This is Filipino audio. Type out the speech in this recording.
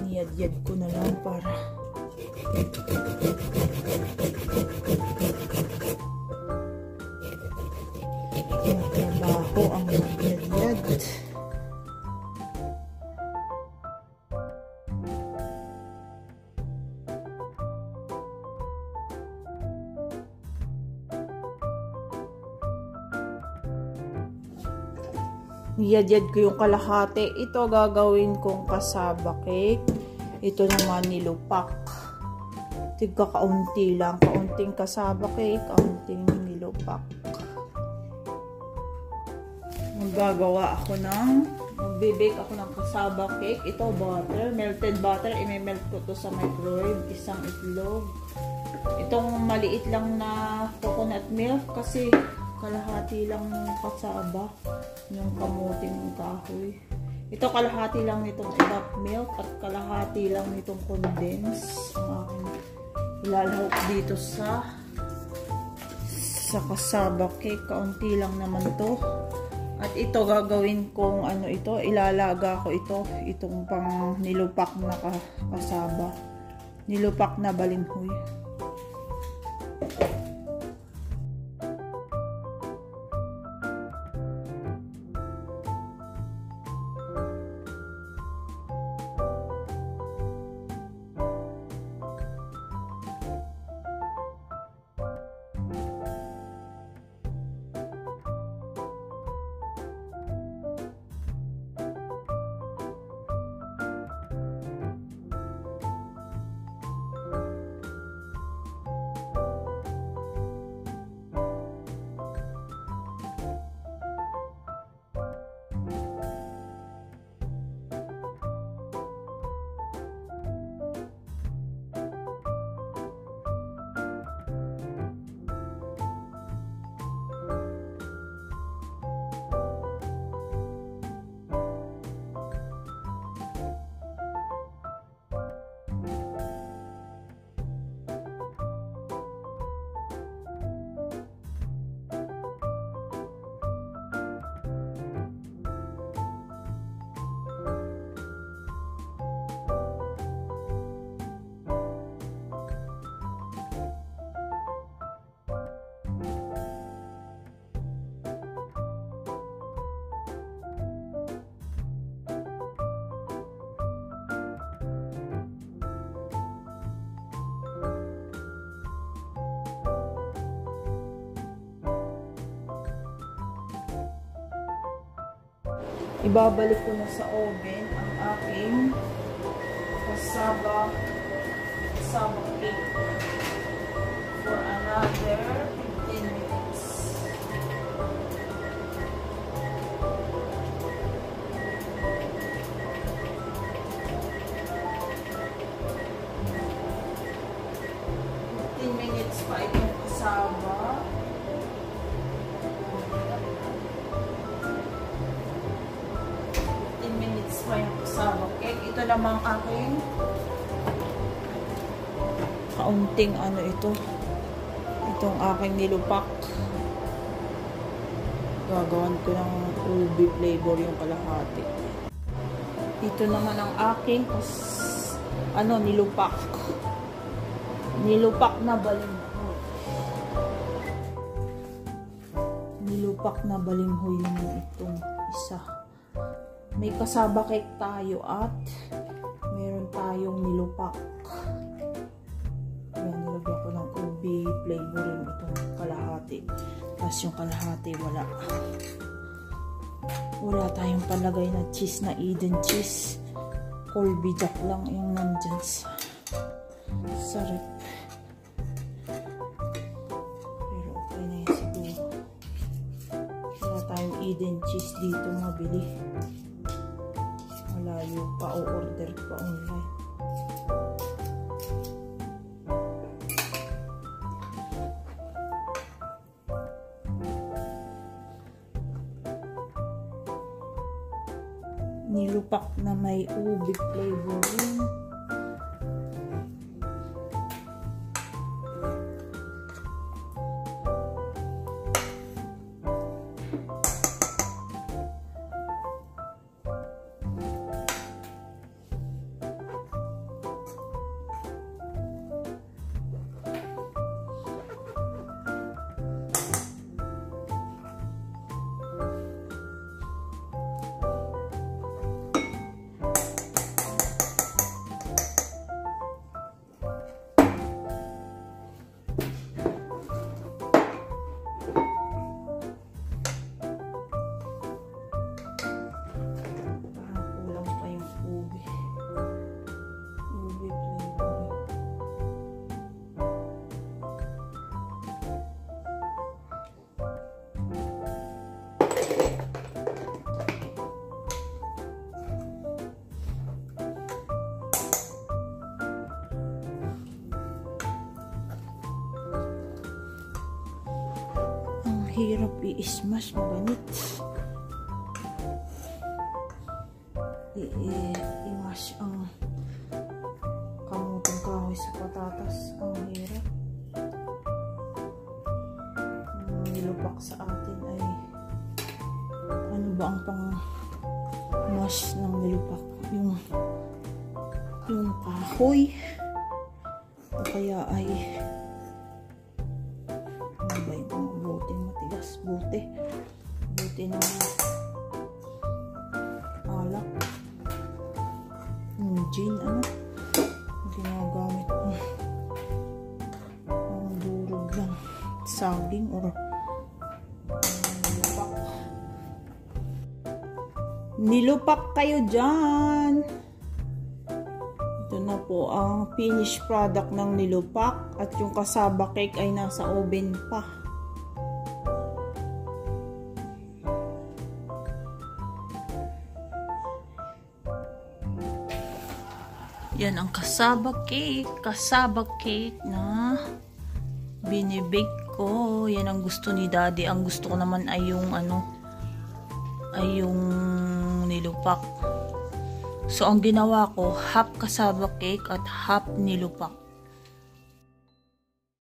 Niyad-yad ko na lang para matrabaho ang niyad-yad. Niyad-yad ko yung kalahati. Ito gagawin kong kasaba cake. Ito naman nilupak. Tigka kaunti lang. Kaunting kasaba cake, kaunting nilupak. Magbibake ako ng kasaba cake. Ito butter, melted butter. I-melt ko to sa microwave. Isang itlog. Itong maliit lang na coconut milk kasi kalahati lang ng kasaba, yung kamuting kahoy. Ito kalahati lang nitong evap milk at kalahati lang nitong condense. Ilalahok dito sa kasaba cake. Kaunti lang naman to. At ito gagawin kong ilalaga ko itong pang nilupak na kasaba. Nilupak na balinghoy. Ibabalik ko na sa oven ang aking kasaba cake for another 15 minutes. Pa itong kasaba. Yung kasaba cake. Ito namang aking kaunting itong aking nilupak. Gagawan ko ng ubi flavor yung kalahati. Ito naman ang aking nilupak. Nilupak na balinghoy. Nilupak na balinghoy yung itong isa. May kasaba cake tayo at meron tayong nilupak. Ayan, nilagyan ko ng ubi flavor yung itong kalahati. Tapos yung kalahati wala tayong palagay na cheese na Eden cheese. Colby Jack lang yung nandyan sa rep. Pero okay na yan siguro. Wala tayong Eden cheese dito mabili. Malayo pa o order pa online. Nilupak na may ubi flavoring. hirap i-smash maganit. I-mash ang kamutong kahoy sa patatas. Ang hirap. Nilupak sa atin ay ano ba ang pang mash ng nilupak? Yung kahoy o kaya ay ano ba yung buti matigas? Buti na alak, gin, ano ginagamit ko, ang durog lang saging or nilupak kayo dyan. Ito na po ang finished product ng nilupak at yung cassava cake ay nasa oven pa. Yan ang cassava cake na binibake ko. Yan ang gusto ni Daddy. Ang gusto ko naman ay yung yung nilupak. So ang ginawa ko, half cassava cake at half nilupak.